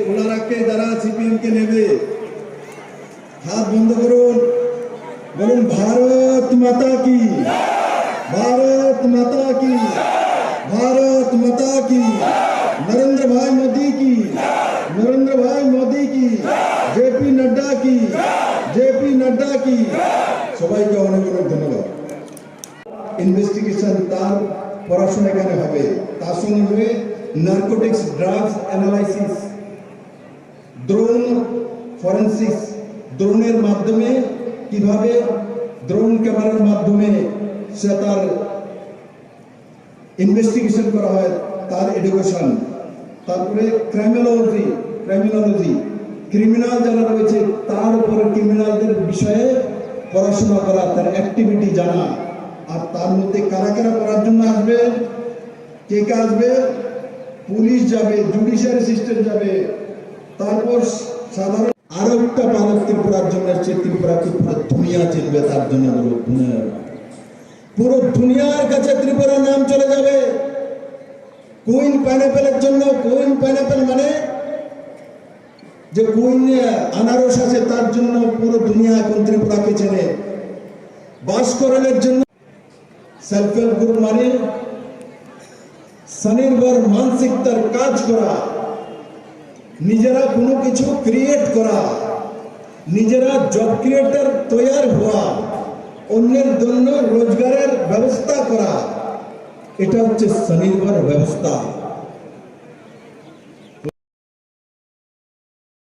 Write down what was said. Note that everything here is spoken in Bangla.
খোলা রাখতে যারা সিপিএম কে নেবে হাত বন্ধ করুন, বলুন ভারত মাতা কি, ভারত মাতা কি, ভারত মাতা কি, নরেন্দ্র ভাই মোदी की, नरेंद्र भाई मोदी की, जेपी नड्डा की, जेपी नड्डा की। সবাইকে অনেক অনেক ধন্যবাদ। ইনভেস্টিগেশন তার পড়াশোনা এখানে হবে, তার সঙ্গে হবে narcotics drugs analysis, drone forensics, ড্রোনের মাধ্যমে কিভাবে ড্রোন ক্যামেরার মাধ্যমে সে তার ইনভেস্টিগেশন করা হয়, তার এডুকেশন, তারপরে ক্রাইমিনোলজি, ক্রিমিনাল যারা রয়েছে তার উপরে ক্রিমিনালদের বিষয়ে পড়াশোনা করা, তার অ্যাক্টিভিটি জানা, আর তার মধ্যে কারা কারা করার জন্য আসবে, কে কে আসবে, পুলিশ যাবে, জুডিশিয়ারি সিস্টেম যাবে, তারপর সাধারণ আরো একটা পালক ত্রিপুরার জন্য এসছে, ত্রিপুরাকে পুরো দুনিয়া চিনবে, তার জন্য পুরো দুনিয়ার কাছে ত্রিপুরার নাম চলে যাবে। কুইন পাইনাপেলের জন্য, কুইন পাইনাপেল মানে যে কুইন আনারস আছে, তার জন্য পুরো দুনিয়া এখন ত্রিপুরাকে চেনে। ভাস্করের জন্য সেলফ হেল্প গ্রুপ মানে স্বনির্ভর মানসিকতার কাজ করা, নিজেরা কোনো কিছু ক্রিয়েট করা, নিজেরা জব ক্রিয়েটার তৈরি হওয়া, অন্যের জন্য রোজগারের ব্যবস্থা করা, এটা হচ্ছে স্বনির্ভর ব্যবস্থা।